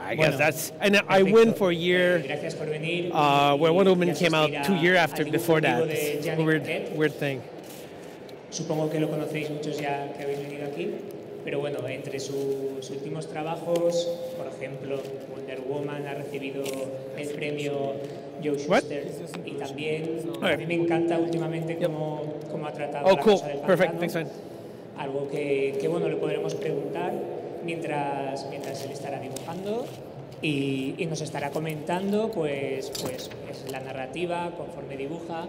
I guess that's, and I went for a year where Wonder Woman came out 2 years after, before that. It's a weird thing. Supongo que lo conocéis muchos ya que habéis venido aquí, pero bueno, entre sus últimos trabajos, por ejemplo, Wonder Woman ha recibido el premio Joe Shuster y también a mí me encanta últimamente cómo ha tratado la cosa del pantano. Algo que bueno, le podremos preguntar mientras él estará dibujando y nos estará comentando pues es la narrativa conforme dibuja.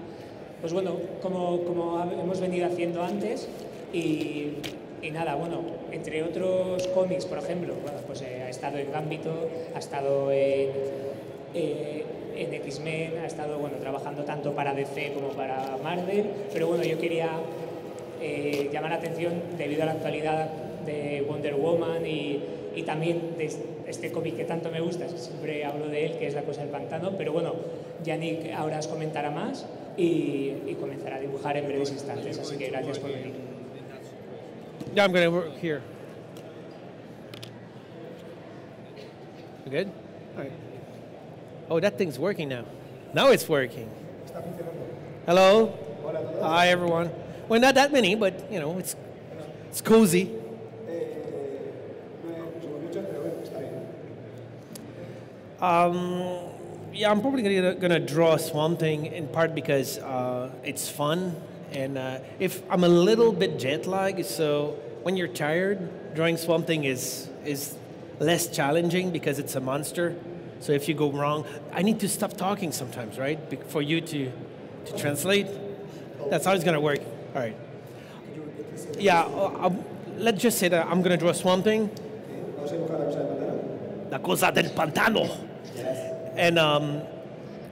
Pues bueno, como hemos venido haciendo antes y nada, bueno, entre otros cómics, por ejemplo, bueno, pues ha estado en Gambito, ha estado en X-Men, ha estado bueno, trabajando tanto para DC como para Marvel, pero bueno, yo quería llamar la atención debido a la actualidad de Wonder Woman y también de este cómic que tanto me gusta, siempre hablo de él, que es La cosa del pantano, pero bueno, Yannick ahora os comentará más y comenzará a dibujar en breves instantes, así que gracias por venir. Yeah, I'm going to work here. You good? All right. Oh, that thing's working now. Now it's working. Hello. Hi, everyone. Well, not that many, but, you know, it's cozy. Yeah, I'm probably going to draw Swamp Thing in part because it's fun. And if I'm a little bit jet lagged, so when you're tired, drawing Swamp Thing is less challenging because it's a monster. So if you go wrong, I need to stop talking sometimes, right? For you to translate. That's how it's going to work. All right. Yeah, let's just say that I'm going to draw Swamp Thing. La cosa del pantano. And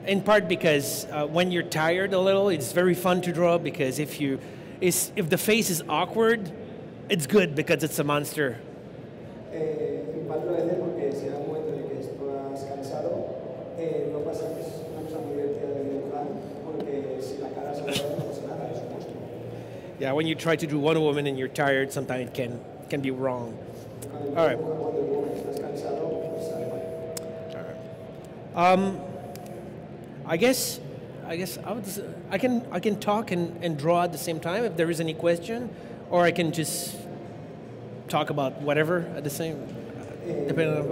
in part because when you're tired a little, it's very fun to draw because if the face is awkward, it's good because it's a monster. Yeah, when you try to do Wonder Woman and you're tired, sometimes it can be wrong. All right. I guess I can talk and draw at the same time if there is any question, or I can just talk about whatever at the same, depending on.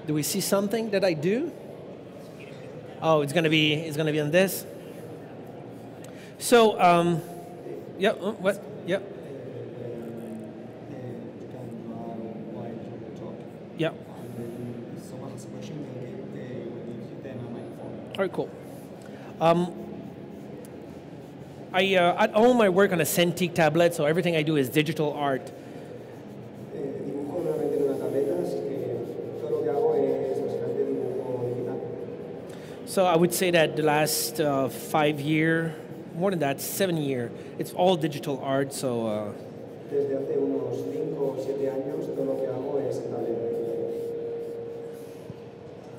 Do we see something that I do? Oh, it's gonna be on this. So, yeah, what? Yeah. Yeah. All right, cool. At home, I work on a Cintiq tablet, so everything I do is digital art. So I would say that the last 5 years, more than that, 7 years, it's all digital art. So.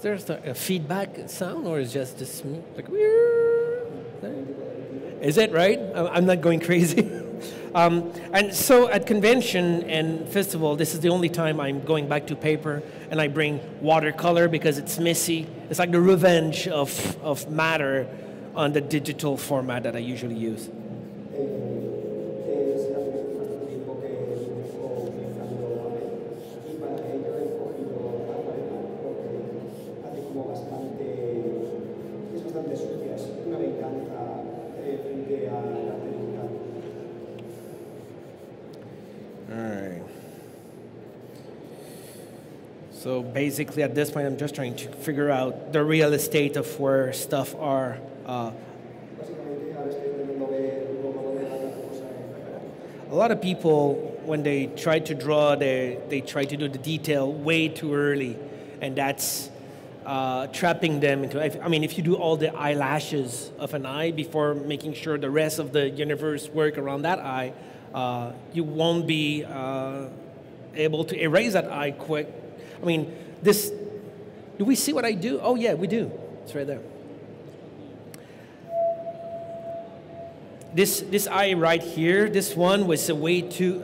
There's a feedback sound, or is just this like is it right? I'm not going crazy. And so at convention and festival, this is the only time I'm going back to paper, and I bring watercolor because it's messy. It's like the revenge of matter on the digital format that I usually use. So basically, at this point, I'm just trying to figure out the real estate of where stuff are. A lot of people, when they try to draw, they try to do the detail way too early, and that's trapping them into. I mean, if you do all the eyelashes of an eye before making sure the rest of the universe work around that eye, you won't be able to erase that eye quick. I mean, do we see what I do? Oh, yeah, we do. It's right there. this eye right here, this one was a bit too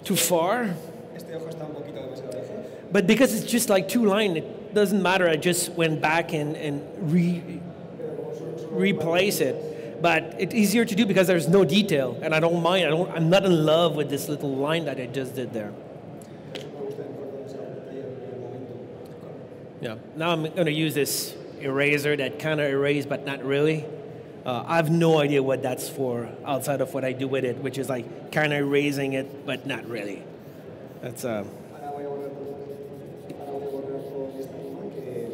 too far. Este ojo está un poquito demasiado lejos. But because it's just like two lines, it doesn't matter. I just went back and replace it. But it's easier to do because there's no detail, and I don't mind. I'm not in love with this little line that I just did there. Yeah. Now I'm going to use this eraser that kind of erased, but not really. I have no idea what that's for outside of what I do with it, which is like kind of erasing it, but not really. That's Ahora voy a borrar con esta goma que,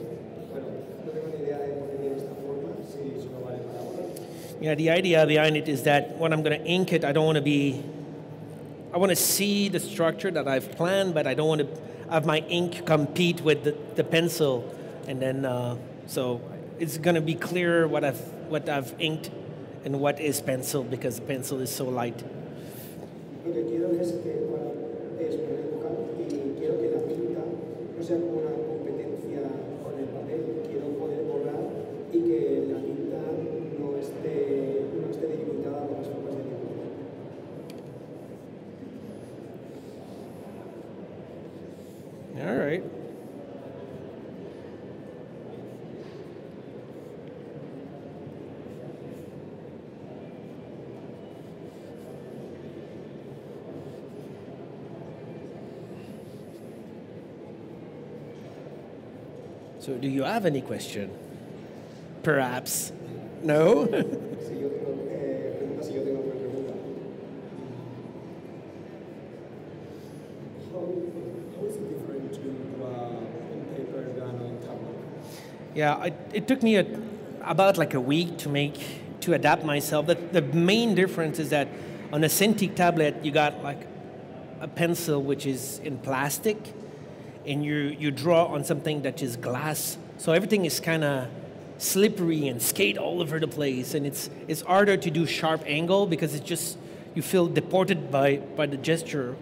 bueno, no tengo ni idea de por qué tiene esta forma, si solo vale para borrar. Yeah, the idea behind it is that when I'm going to ink it, I want to see the structure that I've planned, but I don't want to have my ink compete with the pencil. And then, so it's going to be clearer what I've inked and what is pencil, because the pencil is so light. Lo que quiero es que, bueno, es poner dibujar y quiero que la tinta no sea como una competencia con el papel. Quiero poder borrar y que la tinta no esté delimitada por las formas de dibujar. All right. So do you have any question? Perhaps? No? Si yo tengo preguntas, si yo tengo alguna pregunta. How is it different to on paper than on tablet? Yeah, it took me about like a week to adapt myself. The main difference is that on a Cintiq tablet, you got like a pencil which is in plastic, and you draw on something that is glass. So everything is kind of slippery and skate all over the place, and it's harder to do sharp angle because it's just, you feel deported by the gesture.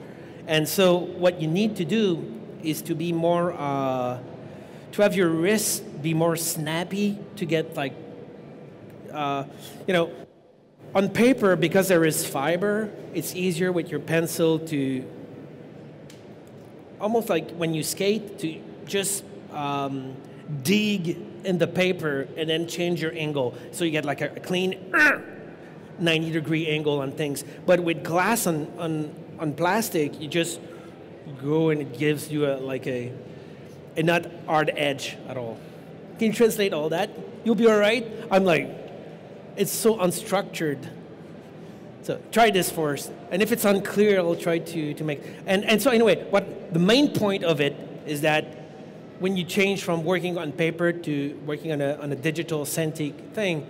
And so what you need to do is to be more, to have your wrist be more snappy, to get like, on paper, because there is fiber, it's easier with your pencil to, almost like when you skate, to just dig in the paper and then change your angle. So you get like a clean 90-degree angle on things. But with glass on plastic, you just go and it gives you a not hard edge at all. Can you translate all that? You'll be all right? I'm like, it's so unstructured. So try this first. And if it's unclear, I'll try to make... And so anyway, the main point of it is that when you change from working on paper to working on a digital Cintiq thing,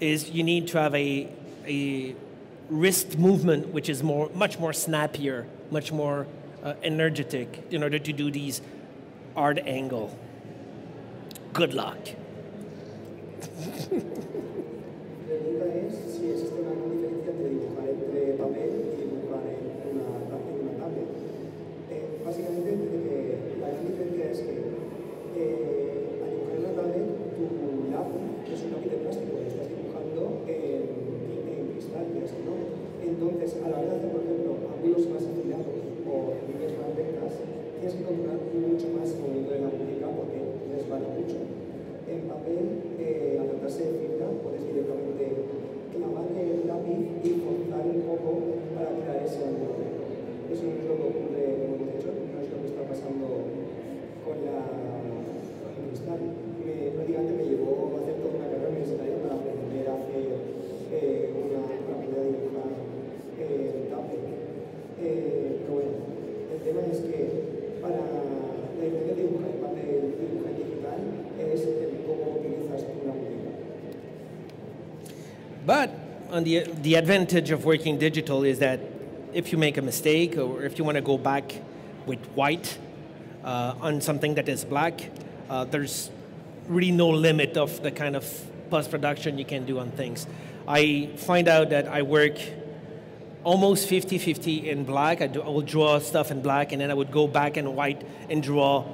is you need to have a wrist movement which is much more snappier, much more energetic in order to do these hard angle. Good luck. pregunta es si existe una gran diferencia entre dibujar entre papel y dibujar en una tablet. Básicamente, la gran diferencia es que al dibujar en una tablet, tu lápiz es un lápiz de plástico y estás dibujando en cristal, ¿no? Entonces, a la hora de hacer, por ejemplo, ángulos más afilados o líneas más rectas, tienes que controlar mucho más el movimiento de la muñeca porque resbala mucho. En papel, al tratarse de fibra, puedes directamente clavar el lápiz y forzar un poco para crear ese ángulo. Eso no es lo que ocurre, como hemos dicho, no es lo que está pasando con el cristal. Prácticamente me llevó a hacer toda una carrera universitaria para aprender a hacer una manera de dibujar tablet. Pero bueno, el tema es que para la diferencia de dibujar en papel y dibujar en digital es cómo utilizas tú la muñeca. But on the advantage of working digital is that if you make a mistake or if you want to go back with white on something that is black, there's really no limit of the kind of post-production you can do on things. I find out that I work almost 50-50 in black. I will draw stuff in black, and then I would go back in white and draw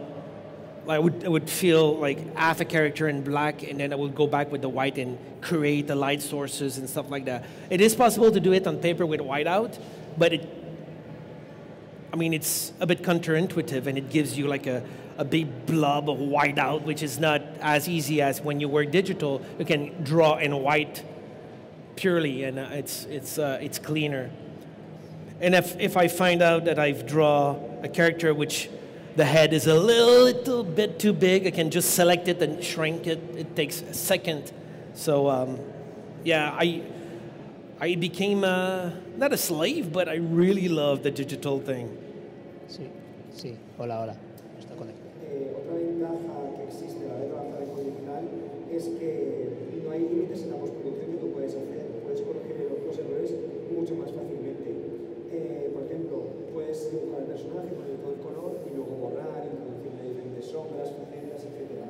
I would fill like half a character in black, and then I would go back with the white and create the light sources and stuff like that. It is possible to do it on paper with whiteout, but it's a bit counterintuitive, and it gives you like a big blob of whiteout, which is not as easy as when you work digital. You can draw in white purely, and it's cleaner. And if I find out that I've drawn a character which the head is a little bit too big, I can just select it and shrink it. It takes a second. So, I became not a slave, but I really love the digital thing. Sí, sí. Hola, hola. Está conectado. Otra ventaja que existe a la hora de trabajar en digital es que no hay límites en la postproducción que tú puedes hacer. Puedes corregir los errores mucho más fácilmente. Por ejemplo, puedes dibujar el personaje, poner todo el color y luego borrar, introducirle diferentes sombras, facetas, etc.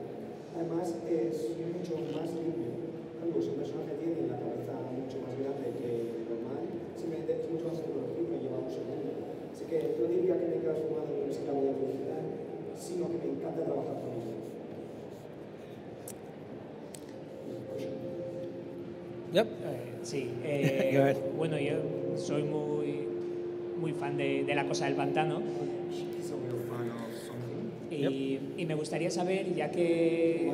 Además, es mucho más limpio. Claro, si un personaje tiene la cabeza mucho más grande que normal, simplemente es mucho más tecnológico y lleva un segundo. Así que no diría que me he transformado en un esclavo de la digital, sino que me encanta trabajar con ello. Yep. Sí. Go ahead. Bueno, yo soy muy fan de la cosa del pantano. Y me gustaría saber, ya que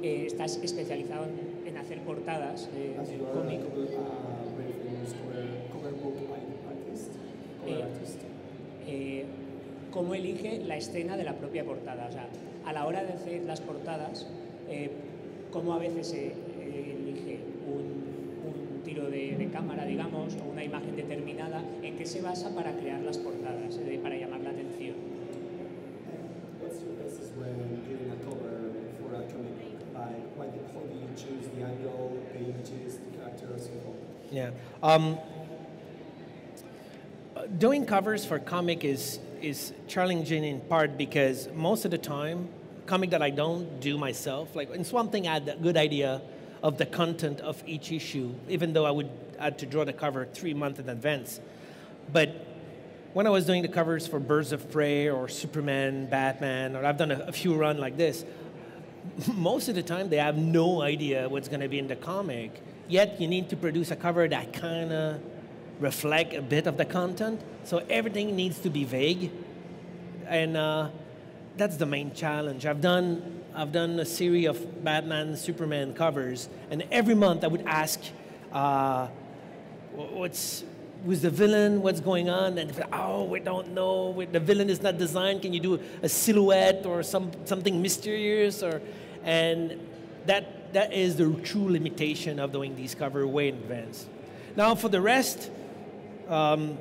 estás especializado en hacer portadas de cómic, ¿cómo elige la escena de la propia portada? O sea, a la hora de hacer las portadas, ¿cómo a veces se elige un tiro de cámara, digamos, o una imagen determinada? ¿En qué se basa para crear las portadas, para llamar la atención? What's your basis when doing a cover for a comic? How do you choose the angle, the images, the characters, and all? Yeah. Doing covers for comic is challenging in part because most of the time, comic that I don't do myself, like in Swamp Thing, I had a good idea of the content of each issue, even though I would have to draw the cover 3 months in advance. But when I was doing the covers for Birds of Prey or Superman, Batman, or I've done a few runs like this, most of the time they have no idea what's going to be in the comic. Yet you need to produce a cover that kind of reflect a bit of the content. So everything needs to be vague. And that's the main challenge. I've done a series of Batman, Superman covers, and every month I would ask, who's the villain? What's going on? And we don't know. The villain is not designed. Can you do a silhouette or something mysterious? And that is the true limitation of doing these covers way in advance. Now for the rest, I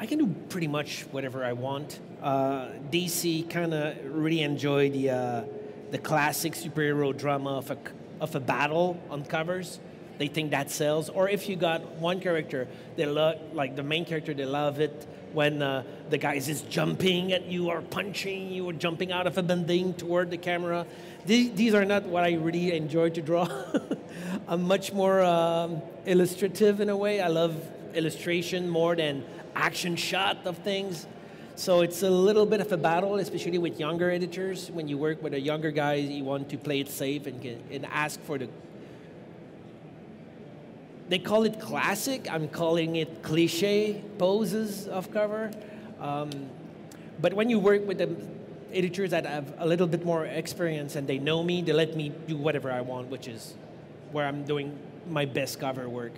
can do pretty much whatever I want. DC kind of really enjoy the classic superhero drama of a battle on covers. They think that sells. Or if you got one character, they love, like the main character, they love it when the guy is just jumping at you or punching you or jumping out of a building toward the camera. These are not what I really enjoy to draw. I'm much more illustrative in a way. I love illustration more than action shot of things. So it's a little bit of a battle, especially with younger editors. When you work with a younger guy, you want to play it safe and ask for the... They call it classic. I'm calling it cliche poses of cover. But when you work with the editors that have a little bit more experience and they know me, they let me do whatever I want, which is where I'm doing my best cover work.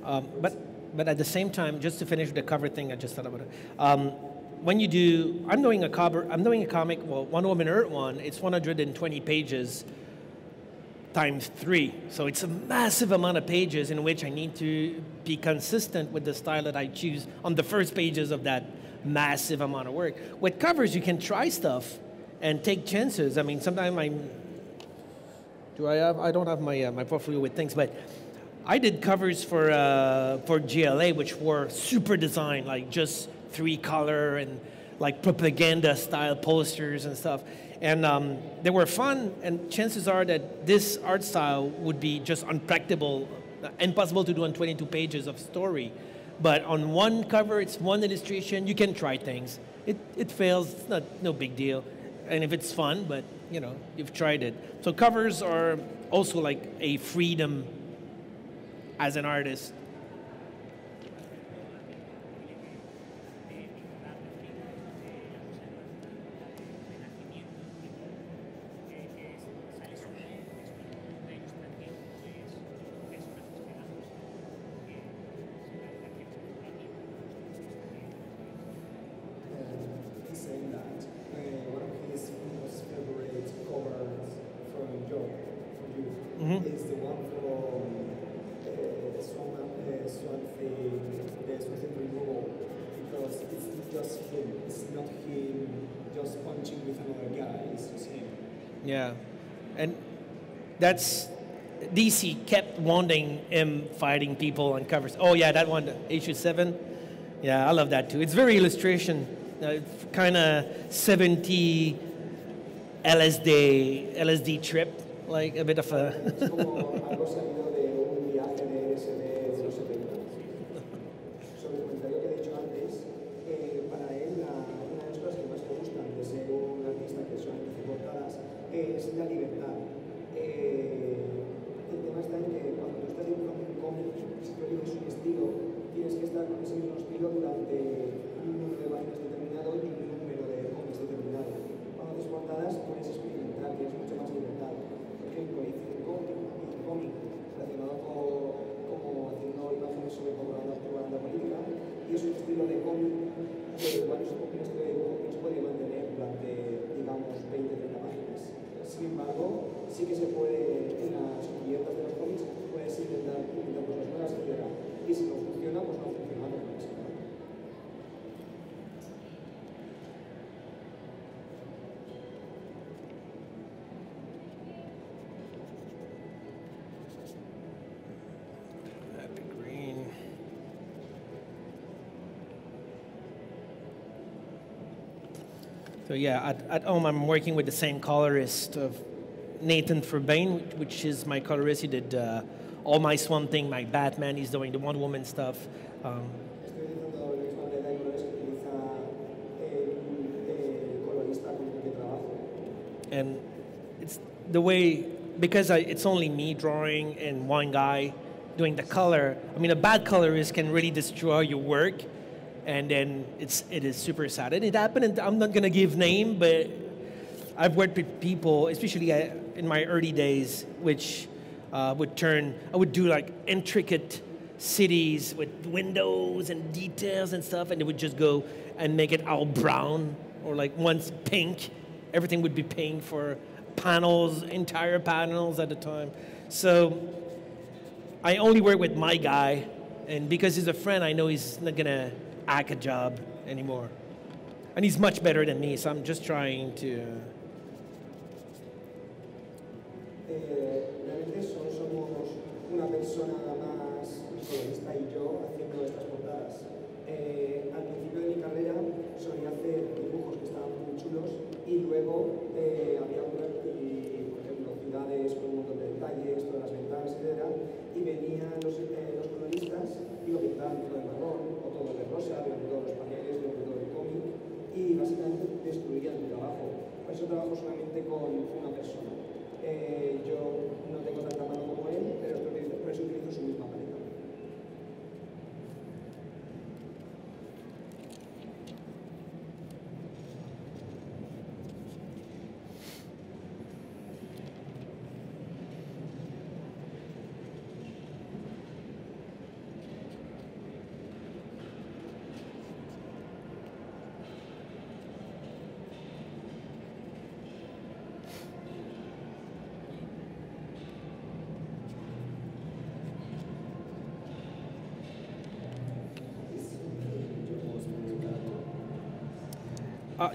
But at the same time, just to finish the cover thing, I just thought about it. When you do, I'm doing a comic. Well, Wonder Woman Earth one. It's 120 pages times 3. So it's a massive amount of pages in which I need to be consistent with the style that I choose on the first pages of that massive amount of work. With covers, you can try stuff and take chances. I mean, sometimes I don't have my portfolio with things, but I did covers for GLA, which were super designed, like just 3-color and like propaganda style posters and stuff. And they were fun, and chances are that this art style would be just unpractical, impossible to do on 22 pages of story. But on one cover, it's one illustration, you can try things. It fails, it's no big deal. And if it's fun, but you know, you've tried it. So covers are also like a freedom as an artist. Is the one from the something removal, because it's just him. It's not him just punching with another guy. It's just him. Yeah, and that's DC kept wanting him fighting people on covers. Oh yeah, that one, issue 7. Yeah, I love that too. It's very illustration, kind of 70 LSD trip. Like a bit of a... Algo salido de un viaje de LSD de los 70. Sobre el comentario que he dicho antes, para él una de las cosas que más le gustan de ser un artista que solamente hace portadas es la libertad. El tema está en que cuando tú estás dibujando un cómic, si tú eliges un estilo, tienes que estar con ese mismo estilo durante un número de páginas determinado y un número de cómics determinado. Cuando haces portadas puedes experimentar, tienes mucho más libertad. Por ejemplo, hice un cómic relacionado como haciendo imágenes sobre propaganda política, y es un estilo de cómic que igual es un estilo de dibujo que no se puede mantener durante, digamos, 20-30 páginas. Sin embargo, sí que se puede, en las cubiertas de los cómics, puedes intentar cosas nuevas, etc. Y si no funciona, pues no funciona, no puedes. So yeah, at home I'm working with the same colorist of Nathan Furbain, which is my colorist. He did all my Swamp Thing, my Batman. He's doing the Wonder Woman stuff. And it's the way, because it's only me drawing and one guy doing the color. I mean, a bad colorist can really destroy your work. And then it is super sad. And it happened, and I'm not gonna give name, but I've worked with people, especially in my early days, which I would do like intricate cities with windows and details and stuff, and they would just go and make it all brown, or like once pink. Everything would be pink for panels, entire panels at a time. So I only work with my guy, and because he's a friend, I know he's not gonna hack a job anymore. And he's much better than me, so I'm just trying to... Realmente somos una persona más colorista y yo haciendo estas portadas. Al principio de mi carrera solía hacer dibujos que estaban muy chulos y luego había por ejemplo, ciudades con un montón de detalles, todas las ventanas, etc. Y venían los coloristas y lo pintaban todo de marrón o todo de rosa, durante todos los paneles, durante todo el cómic, y básicamente destruían mi trabajo. Por eso trabajo solamente con una persona. Yo no tengo tanta mano como él, pero por eso utilizo su misma paleta.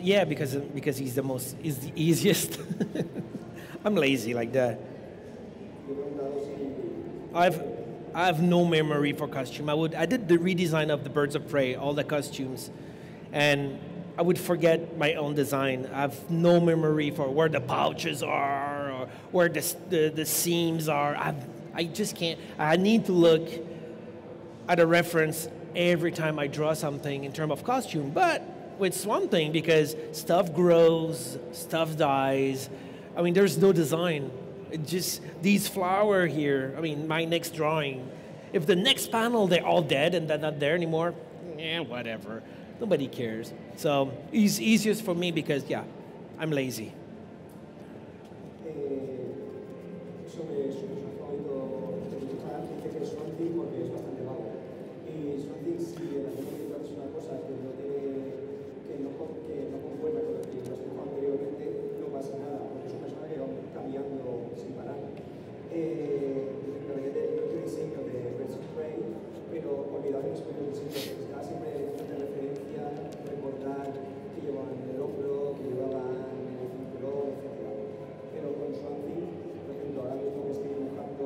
Yeah, because he's the easiest. I'm lazy like that. I've I have no memory for costume. I did the redesign of the Birds of Prey, all the costumes, and I would forget my own design. I have no memory for where the pouches are or where the seams are. I just can't. I need to look at a reference every time I draw something in terms of costume. But with Swamp Thing, because stuff grows, stuff dies. I mean, there's no design. It just these flower here. I mean, my next drawing. If the next panel they're all dead and they're not there anymore, whatever. Nobody cares. So it's easiest for me because I'm lazy. Sobre su personaje favorito de dibujar, dice que es Swamp Thing porque es bastante vago. Y Swamp Thing, si el anterior es una cosa que no concuerda con lo que has dibujado anteriormente, no pasa nada, porque es un personaje que va cambiando sin parar. Realmente el diseño de Birds of Prey, pero olvidar los primeros diseños, que estaba siempre de referencia, recordar que llevaban en el hombro, que llevaban en el cinturón, etc. Pero con Swamp Thing, por ejemplo, ahora mismo que estoy dibujando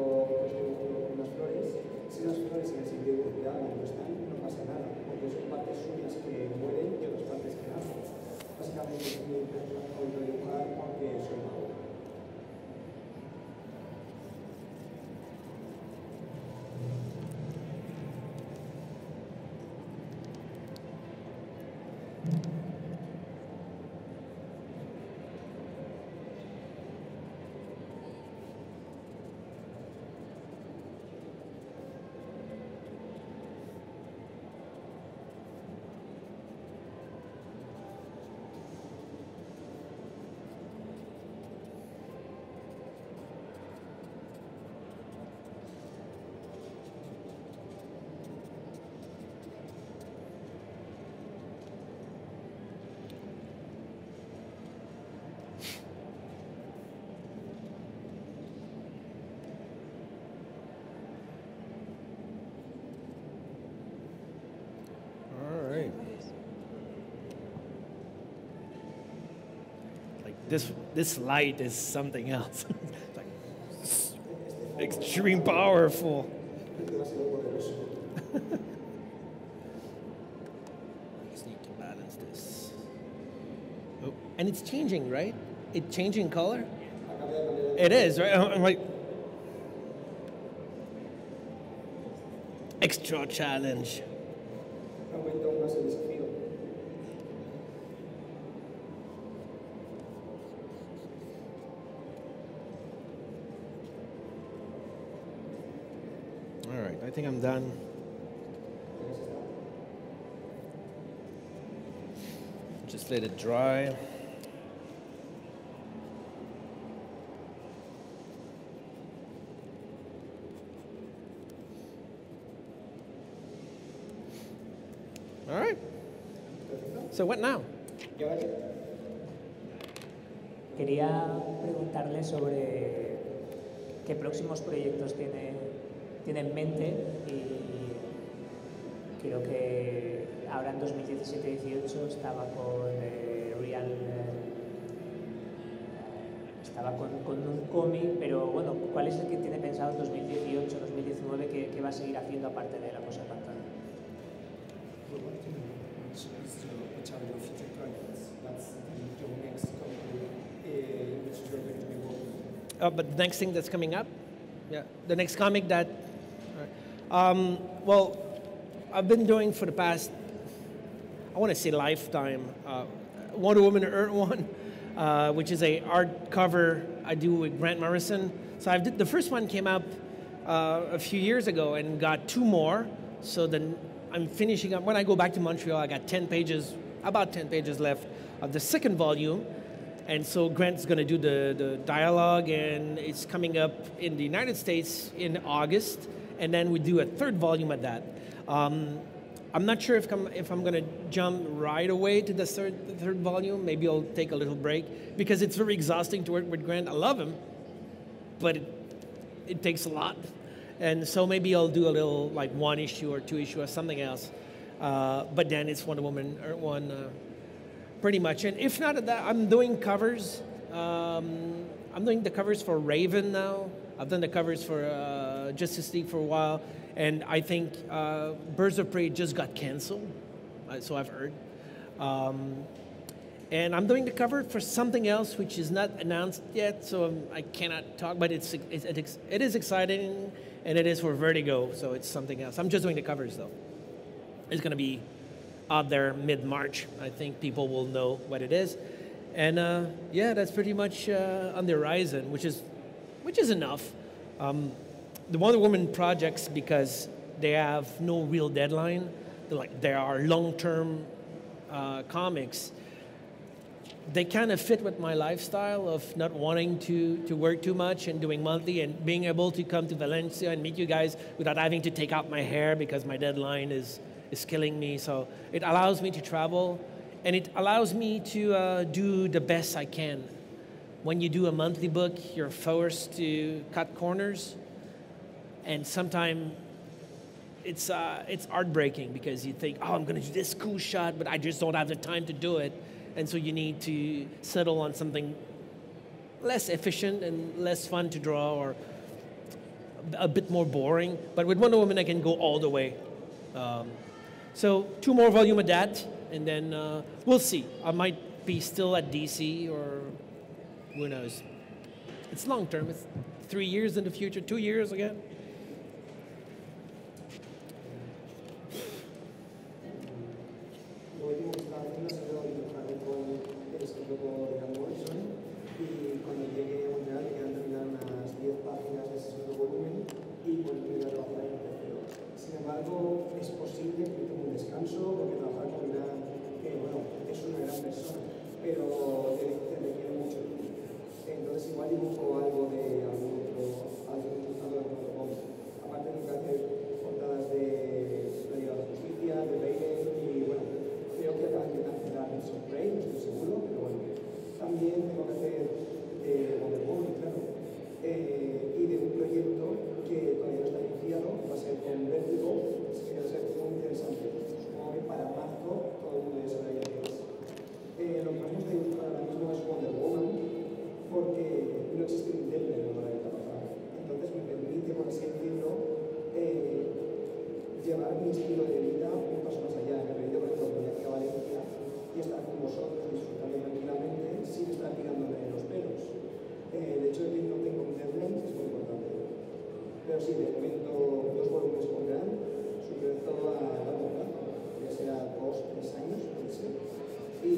unas flores, si las flores en el sitio que hagan no están, no pasa nada, porque son partes suyas que mueren y otras partes que nacen. Básicamente es mi personaje favorito de dibujar porque soy mago. This light is something else. Like extreme powerful. I just need to balance this. Oh, and it's changing, right? It's changing color? It is, right? I'm like, extra challenge. All right, I think I'm done. Just let it dry. All right. So what now? Quería preguntarle sobre qué próximos proyectos tiene en mente y creo que ahora en 2017-18 estaba con Real, estaba con un cómic, pero bueno, ¿cuál es el que tiene pensado en 2018-2019 que va a seguir haciendo aparte de La Cosa de Pantano? But the next thing that's coming up, the next comic that. Well, I've been doing for the past, I want to say lifetime, Wonder Woman Earth One, which is a art cover I do with Grant Morrison. So the first one came up a few years ago and got 2 more. So then I'm finishing up. When I go back to Montreal, I got about 10 pages left of the second volume. And so Grant's going to do the dialogue, and it's coming up in the United States in August. And then we do a 3rd volume of that. I'm not sure if I'm going to jump right away to the third volume. Maybe I'll take a little break because it's very exhausting to work with Grant. I love him, but it takes a lot. And so maybe I'll do a little, like 1 issue or 2 issue or something else. But then it's Wonder Woman Earth One pretty much. And if not that, I'm doing covers. I'm doing the covers for Raven now. I've done the covers for Justice League for a while. And I think Birds of Prey just got canceled, so I've heard. And I'm doing the cover for something else which is not announced yet, so I cannot talk, but it is exciting, and it is for Vertigo, so it's something else. I'm just doing the covers, though. It's going to be out there mid-March. I think people will know what it is. And yeah, that's pretty much on the horizon, which is enough. The Wonder Woman projects, because they have no real deadline, they are long-term comics, they kind of fit with my lifestyle of not wanting to work too much and doing monthly and being able to come to Valencia and meet you guys without having to take out my hair because my deadline is killing me. So it allows me to travel, and it allows me to do the best I can. When you do a monthly book, you're forced to cut corners, and sometimes it's heartbreaking because you think, oh, I'm going to do this cool shot, but I just don't have the time to do it. And so you need to settle on something less efficient and less fun to draw, or a bit more boring. But with Wonder Woman, I can go all the way. So 2 more volumes of that, and then we'll see. I might be still at DC, or who knows. It's long term. It's 3 years in the future, 2 years again. Es posible que tome un descanso porque trabajar con una que, bueno, es una gran persona, pero te requiere mucho tiempo. Entonces igual dibujo algo de algún otro cómic. Aparte de que hacer portadas de la Liga de la Justicia, de Raven, y bueno, creo que acaban de cancelar Emisión Prey, no estoy seguro, pero bueno. También tengo que hacer Wonder Woman, claro. Y de un proyecto que todavía no está iniciado, va a ser con Vertigo, que va a ser muy interesante. Supongo que para marzo todo el mundo ya sabrá ya qué es. Lo que vamos a dibujar ahora mismo es Wonder Woman, porque no existe un término para el trabajar. Entonces me permite, por así decirlo, llevar mi estilo de vida un paso más allá. Me permite, por ejemplo, venir aquí a Valencia y estar con vosotros, disfrutando tranquilamente, sin estar tirándome de los pelos. De hecho, el que no tengo un deadline es muy importante. Pero sí, de momento 2 volúmenes pondrán, sobre todo a largo plazo, ya sea 2 o 3 años, puede ser. Y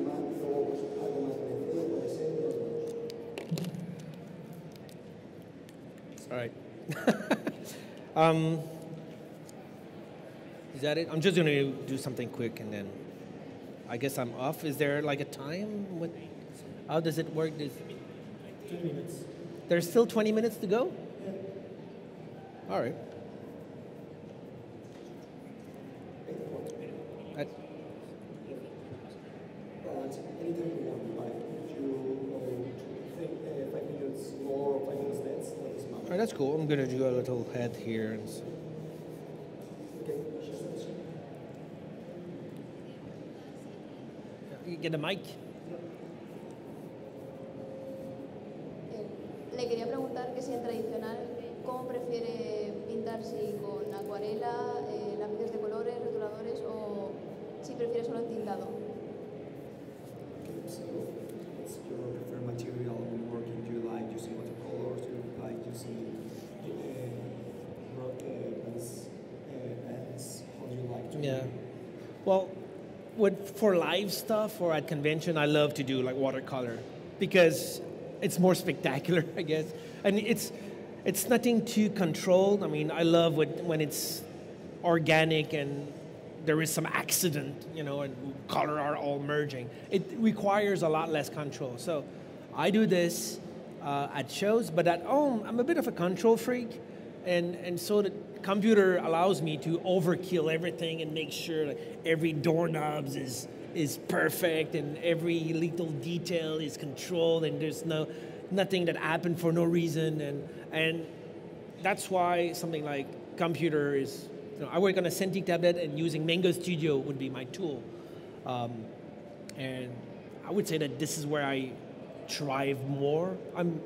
más, luego pues, algo más parecido, puede ser, y así. All right. Is that it? I'm just going to do something quick, and then I guess I'm off. Is there like a time? How does it work? 20 minutes. There's still 20 minutes to go? Yeah. All right. Anytime you want, like, if you think 5 minutes more or 5 minutes less, that is fine. All right, that's cool. I'm going to do a little head here. And Okay. you get a mic? Le quería preguntar que si en tradicional, ¿cómo prefiere pintar? Si con acuarela, lápices de colores, rotuladores, o si prefiere solo entintado. Okay, so what's your preferred material when working? Do you like using watercolors? Do you like using pens? How do you like to? Yeah. Well, for live stuff or at convention, I love to do like watercolor because it's more spectacular, I guess. And it's nothing too controlled. I mean, I love when it's organic and there is some accident, and color are all merging. It requires a lot less control. So I do this at shows, but at home, I'm a bit of a control freak. And so the computer allows me to overkill everything and make sure that every doorknob is perfect and every little detail is controlled and there's nothing that happened for no reason. And that's why something like computer is, I work on a Cintiq tablet and using Mango Studio would be my tool. and I would say that this is where I thrive more. I'm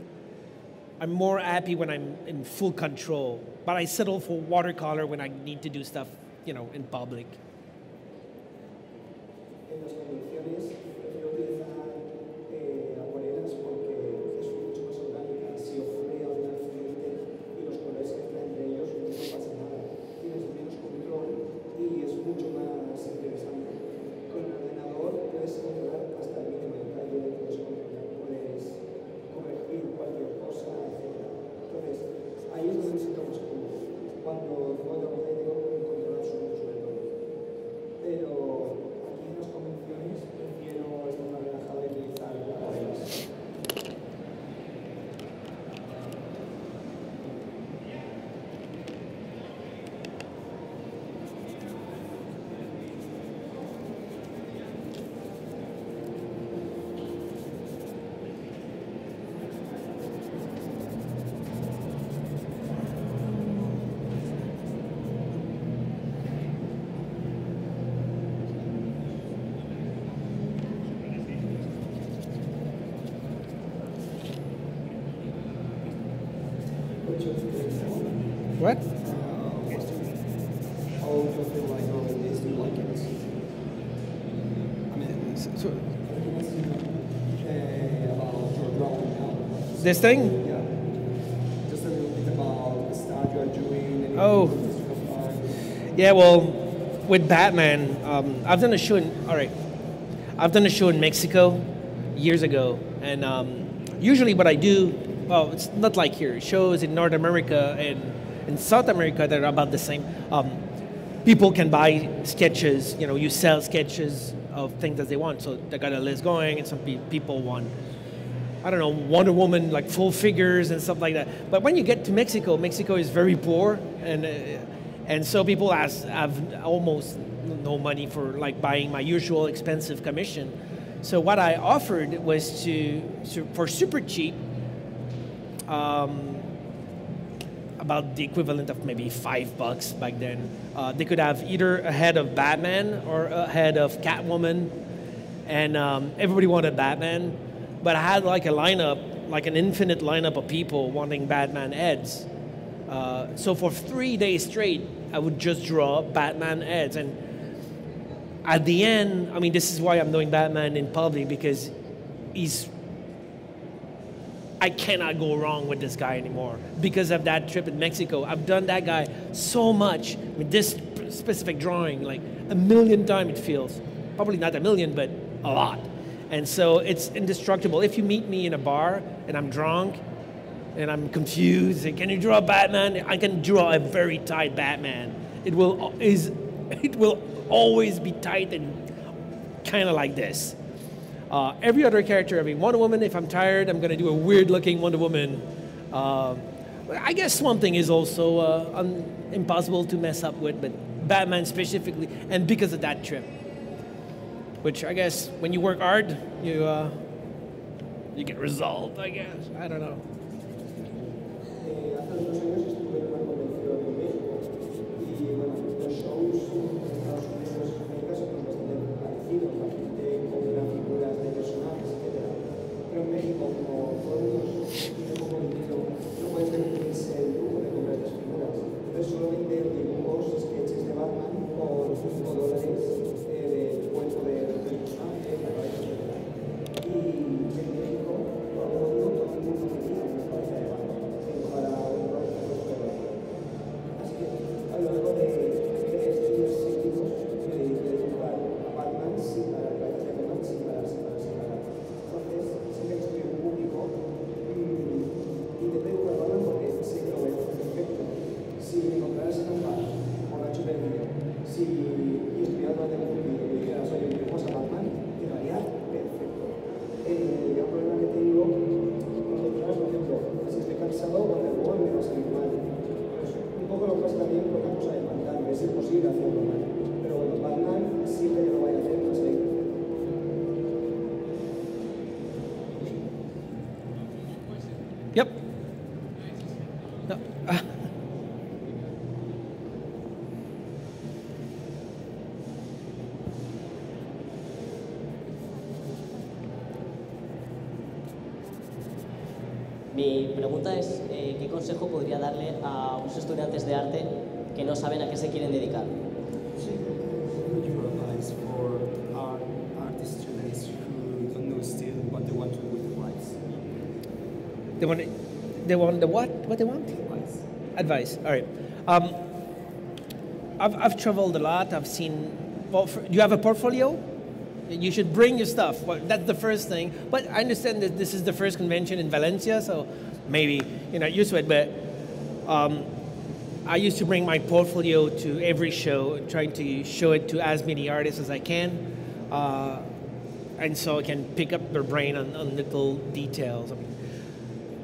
more happy when I'm in full control, but I settle for watercolor when I need to do stuff, in public. En las convenciones prefiero utilizar acuarelas porque es mucho más orgánica. Si ocurre algún accidente y los colores que están entre ellos, no pasa nada. Tienes menos control y es mucho más interesante. Con el ordenador puedes controlar hasta el mínimo detalle, puedes corregir cualquier cosa, etc. Entonces, ahí es donde me siento más cómodo. Cuando tengo que controlar sobre todo. Pero aquí en las convenciones prefiero estar más relajado y utilizar acuarelas. What? How do you feel like drawing this? Do you like it? I mean, about your drawing now. This thing? Yeah. Just a little bit about the style you are doing. And Oh. Yeah, well, with Batman, I've done a show I've done a show in Mexico years ago, and usually what I do, well, it's not like here. Shows in North America and in South America that are about the same. People can buy sketches, you sell sketches of things that they want. So they got a list going, and some people want, I don't know, Wonder Woman, like full figures and stuff like that. But when you get to Mexico, Mexico is very poor, and so people have almost no money for like buying my usual expensive commission. So what I offered was for super cheap, about the equivalent of maybe $5 back then. They could have either a head of Batman or a head of Catwoman, and everybody wanted Batman, but I had like a lineup, like an infinite lineup of people wanting Batman heads. So for 3 days straight, I would just draw Batman heads, and at the end, I mean, this is why I'm doing Batman in public, because I cannot go wrong with this guy anymore because of that trip in Mexico. I've done that guy so much with this specific drawing, like 1,000,000 times it feels. Probably not 1,000,000, but a lot. And so it's indestructible. If you meet me in a bar and I'm drunk and I'm confused, and can you draw a Batman? I can draw a very tight Batman. It will always be tight and kind of like this. Every other character, Wonder Woman, if I'm tired, I'm going to do a weird-looking Wonder Woman. I guess Swamp Thing is also impossible to mess up with, but Batman specifically, and because of that trip. Which I guess when you work hard, you get resolved, I guess. I don't know. Hace unos años estuve en una convención en México y bueno, los shows en Estados Unidos y América son bastante parecidos, la gente compra figuras de personajes, etc. Pero en México, como todo el mundo tiene poco dinero, no puedes permitirse el lujo de comprar las figuras. Entonces solo vender dibujos, sketches de Batman por $5 del cuerpo del personaje, la cabeza, etc. Y en México, todo el mundo quería una cabeza de Batman. Para un proyecto de así que a lo largo de 3 días seguidos me dediqué a dibujar a Batman sin parar, la cabeza de Batman sin parar. Entonces, siempre que estoy en público, intenté dibujar a Batman porque sé que lo voy a hacer perfecto. Si me encontraras en un bar, borracho perdido, y estuviera durante un vídeo y me dijeras, oye, ¿dibujas a Batman? Te lo haría perfecto. El gran problema que tengo, cuando entras, por ejemplo, si estoy cansado, Wonder Woman me va a salir mal. Pues un poco lo que pasa también con la cosa del pantano, es imposible hacerlo mal. Pero bueno, Batman, siempre que lo vaya a hacer, va a salir perfecto. Yep. No. pregunta es, ¿qué consejo podría darle a unos estudiantes de arte que no saben a qué se quieren dedicar? Would you advise for art students who don't know still what they want to do with their lives? They want the what? What they want? Advice. Advice. All right. I've traveled a lot. I've seen. Well, do you have a portfolio? You should bring your stuff. Well, that's the first thing. But I understand that this is the first convention in Valencia, so maybe you're not used to it. But I used to bring my portfolio to every show, trying to show it to as many artists as I can, and so I can pick up their brain on little details. I mean,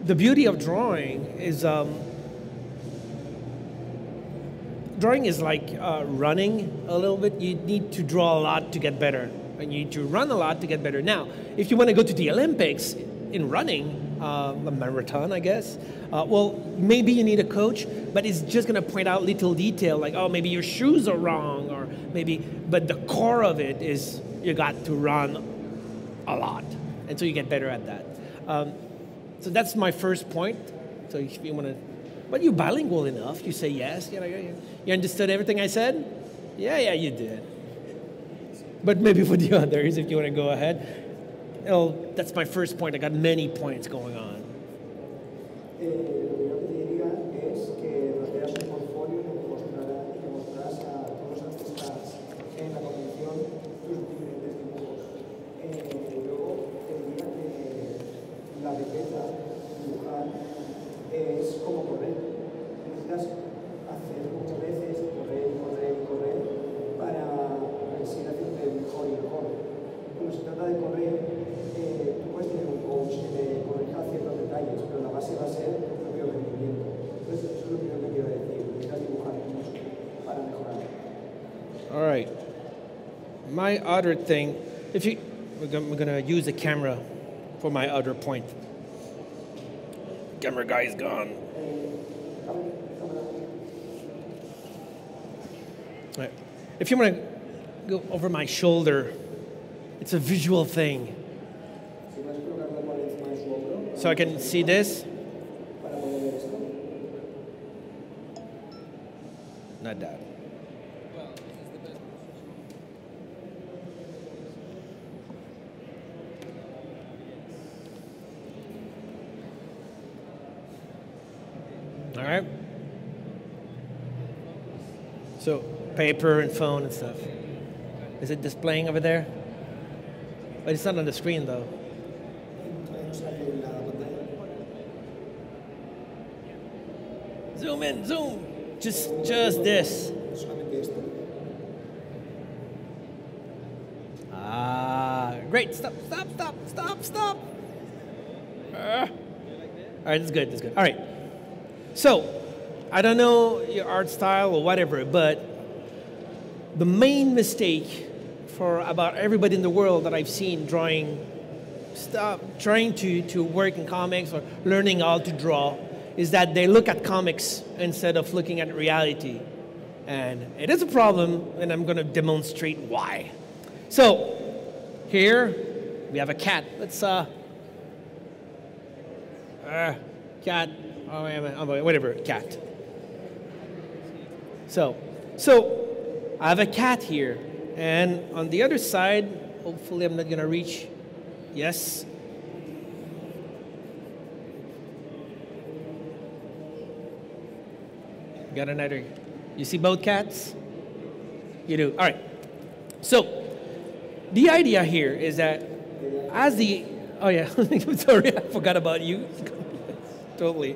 the beauty of drawing is drawing is like running a little bit. You need to draw a lot to get better, and you need to run a lot to get better. Now, if you want to go to the Olympics in running, a marathon, I guess, well, maybe you need a coach, but it's just going to point out little detail like, oh, maybe your shoes are wrong, or maybe, but the core of it is you got to run a lot, and so you get better at that. So that's my first point. So if you want to, but you're bilingual enough. You say yes. You understood everything I said? Yeah, you did. But maybe for the others, if you want to go ahead. That's my first point. I got many points going on. Lo primero que te diría es que nos veas un portfolio y que mostrarás a todos los artistas en la convención tus diferentes dibujos. Luego te diría que la belleza dibujar es como correr. Necesitas hacer muchas veces correr para seguir haciendo mejor y mejor. Cuando se trata de correr, tú puedes tener un coach que te corrija ciertos detalles, pero la base va a ser tu propio rendimiento. Entonces, eso es lo primero que quiero decir. Necesitas dibujar mucho para mejorar. All right. My other thing, we're going to use the camera for my other point. Camera guy is gone. All right. If you want to go over my shoulder, it's a visual thing. So I can see this. Not that. All right. So paper and phone and stuff. Is it displaying over there? But it's not on the screen though. Zoom in, zoom. Just this. Great. Stop. All right, that's good. All right. So, I don't know your art style or whatever, but the main mistake for about everybody in the world that I've seen trying to work in comics or learning how to draw is that they look at comics instead of looking at reality. And it is a problem, and I'm going to demonstrate why. So, here we have a cat. Let's, cat, whatever, cat. So I have a cat here, and on the other side, hopefully I'm not going to reach, yes. Got another, you see both cats? You do, all right. So the idea here is that as the, oh yeah, I'm sorry, I forgot about you. Totally.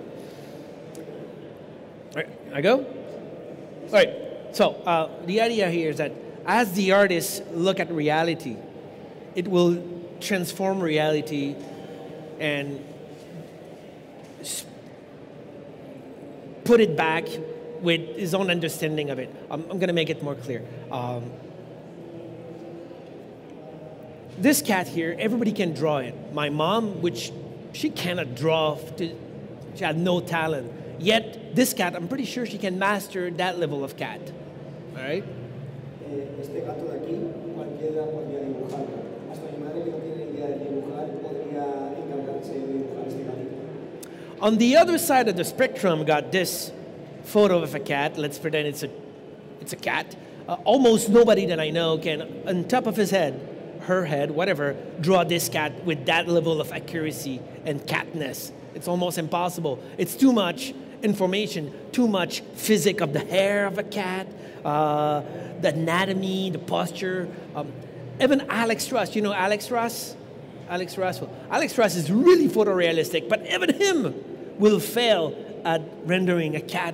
All right, I go? All right, so the idea here is that as the artists look at reality, it will transform reality and put it back with his own understanding of it. I'm going to make it more clear. This cat here, everybody can draw it. My mom, which she cannot draw, she had no talent. Yet, this cat, I'm pretty sure she can master that level of cat. All right? Este gato de aquí, cualquiera podría dibujarlo. Hasta mi madre, que no tiene idea de dibujar, podría encargarse de dibujar este gatito. On the other side of the spectrum, got this photo of a cat. Let's pretend it's a cat. Almost nobody that I know can, on top of his head, her head, whatever, draw this cat with that level of accuracy and catness. It's almost impossible. It's too much information, too much physics of the hair of a cat, the anatomy, the posture. Even Alex Ross, you know Alex Ross? Alex Ross is really photorealistic, but even him will fail at rendering a cat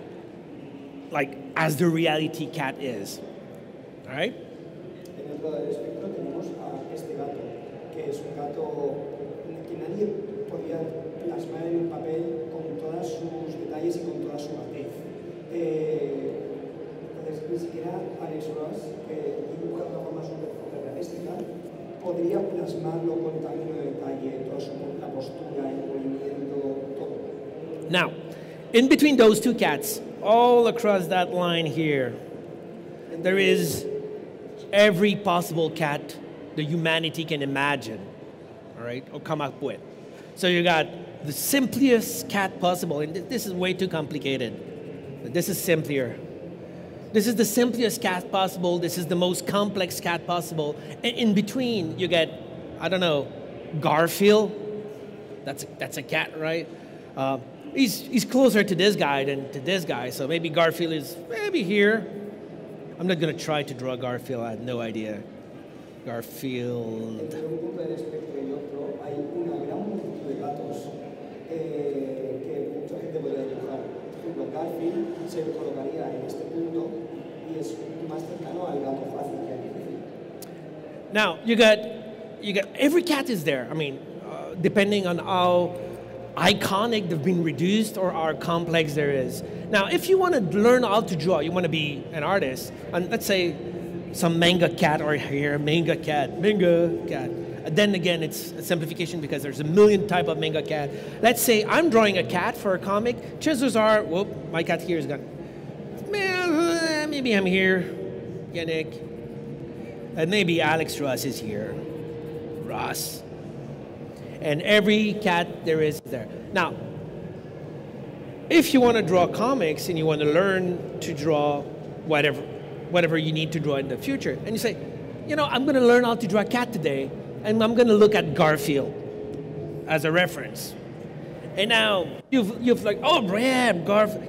like as the reality cat is. All right? En el lado del espectro tenemos a este gato, que es un gato que nadie podía plasmar en un papel con todos sus detalles y con toda su matiz. Entonces, ni siquiera Alex Ross, que dibuja de una forma súper realística, podría plasmarlo con tan de detalle, toda la postura, el movimiento, todo. Now, in between those two cats, all across that line here, there is every possible cat the humanity can imagine, all right, or come up with. So you got the simplest cat possible, and this is way too complicated. This is simpler. This is the simplest cat possible. This is the most complex cat possible. And in between, you get, I don't know, Garfield. That's a cat, right? He's closer to this guy than to this guy, so maybe Garfield is maybe here. I'm not going to try to draw Garfield. I have no idea. Garfield. Entre un punto del espectro y otro hay una gran multitud de gatos que mucha gente podría dibujar. Por ejemplo, Garfield se colocaría en este punto y es más cercano al gato fácil que al difícil. Now you got every cat is there. I mean, depending on how iconic they've been reduced or how complex there is. Now, if you want to learn how to draw, you want to be an artist, and let's say some manga cat or here, manga cat. Then again, it's a simplification because there's a million type of manga cat. Let's say I'm drawing a cat for a comic. Chances are, whoop, my cat here is gone. Man, maybe I'm here, Yannick. And maybe Alex Ross is here. Ross. And every cat there is there. Now, if you want to draw comics and you want to learn to draw whatever you need to draw in the future, and you say, you know, I'm going to learn how to draw a cat today, and I'm going to look at Garfield as a reference. And now you've like, oh, man,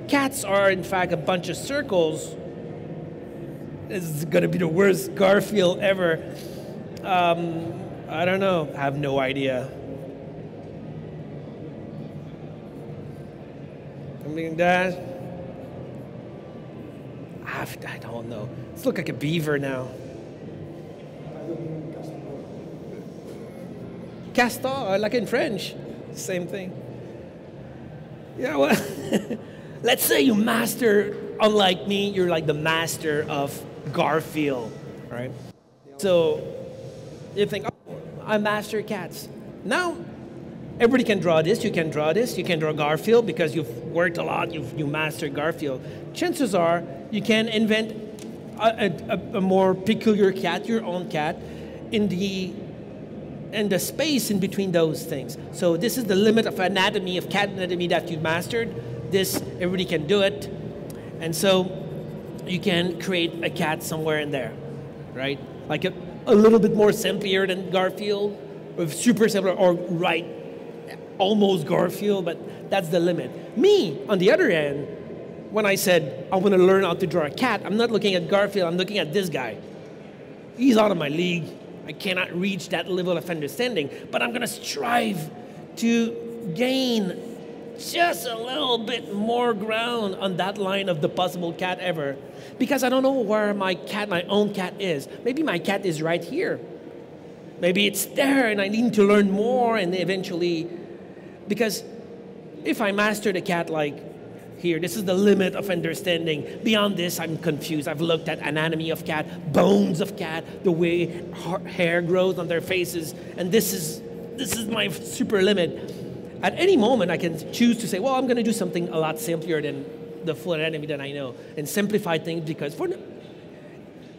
cats are in fact a bunch of circles. This is going to be the worst Garfield ever. I don't know. I have no idea. I mean, that, I don't know. Let's look like a beaver now. Castor, like in French. Same thing. Yeah, well, let's say you master, unlike me, you're like the master of Garfield, right? So you think, oh, I master cats. Now, everybody can draw this, you can draw this, you can draw Garfield because you've worked a lot, you mastered Garfield. Chances are you can invent a more peculiar cat, your own cat, in the space in between those things. So this is the limit of anatomy, of cat anatomy that you've mastered. This, everybody can do it. And so you can create a cat somewhere in there, right? Like a little bit more simpler than Garfield, or super simpler, or right, almost Garfield, but that's the limit. Me, on the other hand, when I said I want to learn how to draw a cat, I'm not looking at Garfield, I'm looking at this guy. He's out of my league. I cannot reach that level of understanding, but I'm going to strive to gain just a little bit more ground on that line of the possible cat ever, because I don't know where my own cat is. Maybe my cat is right here. Maybe it's there and I need to learn more, and eventually, because if I master the cat like here, this is the limit of understanding. Beyond this, I'm confused. I've looked at anatomy of cat, bones of cat, the way hair grows on their faces, and this is my super limit. At any moment, I can choose to say, well, I'm going to do something a lot simpler than the full anatomy that I know, and simplify things because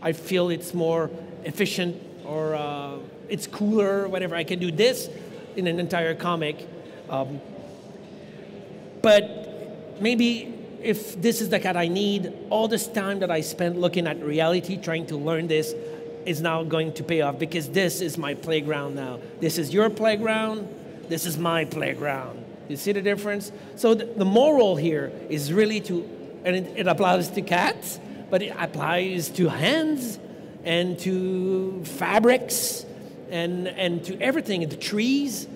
I feel it's more efficient, or it's cooler, whatever. I can do this in an entire comic. But maybe if this is the cat I need, all this time that I spent looking at reality, trying to learn this, is now going to pay off because this is my playground now. This is your playground. This is my playground. You see the difference? So the moral here is really to, and it applies to cats, but it applies to hands and to fabrics and to everything, and to trees.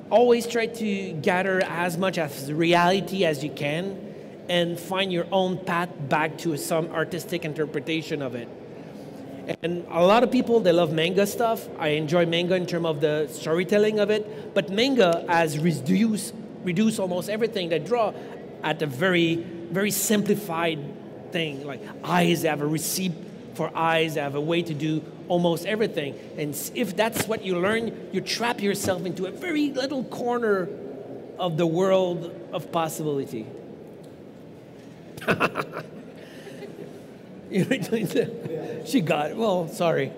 Always try to gather as much as reality as you can and find your own path back to some artistic interpretation of it. And a lot of people, they love manga stuff. I enjoy manga in terms of the storytelling of it, but manga has reduced almost everything. They draw at a very, very simplified thing. Like eyes, they have a receipt for eyes, they have a way to do almost everything. And if that's what you learn, you trap yourself into a very little corner of the world of possibility. She got it. Well, sorry.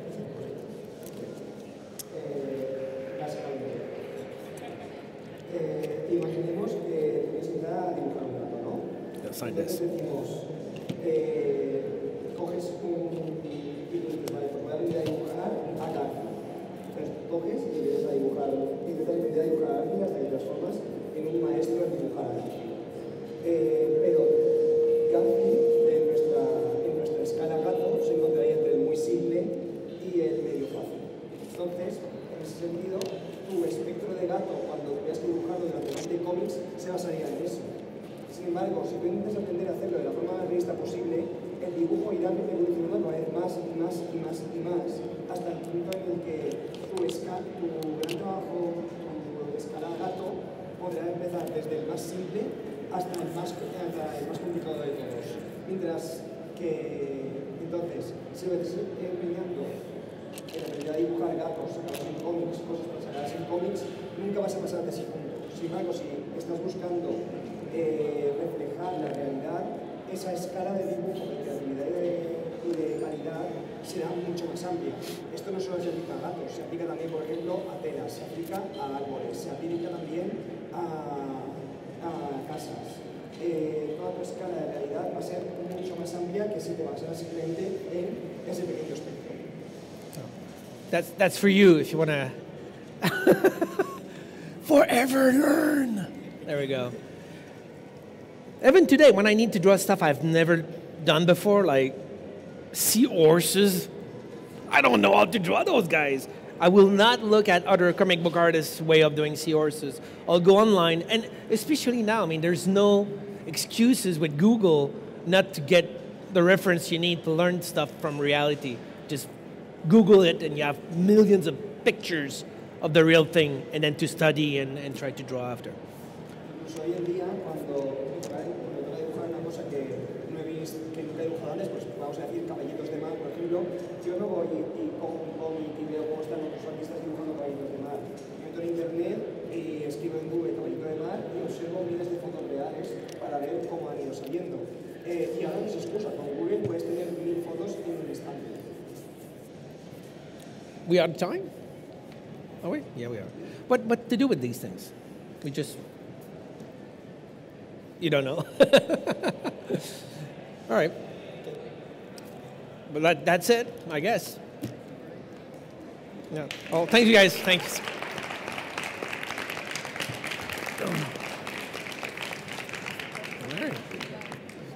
Imaginemos que necesita dibujar un gato, ¿no? Sign Entonces this. decimos, coges un y tú dices, vale, pues voy a aprender a dibujar a Garfi. Entonces coges y empiezas a dibujar, intentas aprender a dibujar a Garfi hasta que te transformas en un maestro en dibujar a Garfi. Pero Garfi, en nuestra escala gato, se encontraría entre el muy simple y el medio fácil. Entonces, en ese sentido, tu espectro de gato, cuando veas que dibujarlo durante 20 cómics, se basaría en eso. Sin embargo, si tú intentas aprender a hacerlo de la forma más realista posible, el dibujo irá evolucionando cada vez más y más y más y más, hasta el punto en el que tu gran trabajo, tu escala gato, podrá empezar desde el más simple hasta el más complicado de todos. Mientras que, entonces, si lo estás empeñando en aprender a dibujar gatos, sacarlos en cómics, cosas para sacarlas en cómics, nunca vas a pasar de ese punto. Sin embargo, si estás buscando reflejar la realidad, esa escala de dibujo, de creatividad y de calidad será mucho más amplia. Esto no solo se aplica a gatos, se aplica también, por ejemplo, a telas, se aplica a árboles, se aplica también a casas. Toda tu escala de realidad va a ser mucho más amplia que si te basas simplemente en ese pequeño espectro. That's for you if you want to forever learn. There we go. Even today, when I need to draw stuff I've never done before, like seahorses, I don't know how to draw those guys. I will not look at other comic book artists' way of doing seahorses. I'll go online, and especially now, I mean, there's no excuses with Google not to get the reference you need to learn stuff from reality. Just Google it, and you have millions of pictures of the real thing, and then to study and try to draw after. Incluso hoy en día, cuando toca dibujar una cosa que no he visto, que nunca he dibujado antes, pues vamos a decir caballitos de mar, por ejemplo, yo no voy y cojo un cómic y veo cómo están otros artistas dibujando caballitos de mar. Me meto en internet y escribo en Google caballito de mar y observo miles de fotos reales para ver cómo han ido saliendo. Y ahora no se excusa, con Google puedes tener 1000 fotos en un instante. We out of time? Are we? Yeah, we are. What to do with these things? We just... You don't know. All right. But that's it, I guess. Yeah. Oh, thank you guys. Thanks. All right.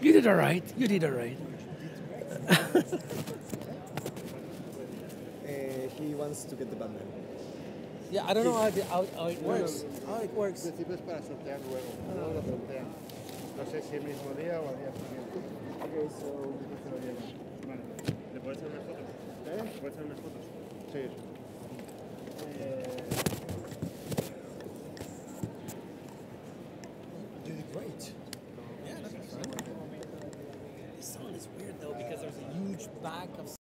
You did all right. You did all right. He wants to get the Batman. Yeah, I don't know how it works. How it works. En principio es para sortear luego, luego lo sortean. No sé si el mismo día o al día siguiente. Okay, so Vale. ¿Le puedes hacer unas fotos? ¿Le puedes hacer unas fotos? sí. You did great. Yeah, that's fun. This song is weird though because there's a huge back of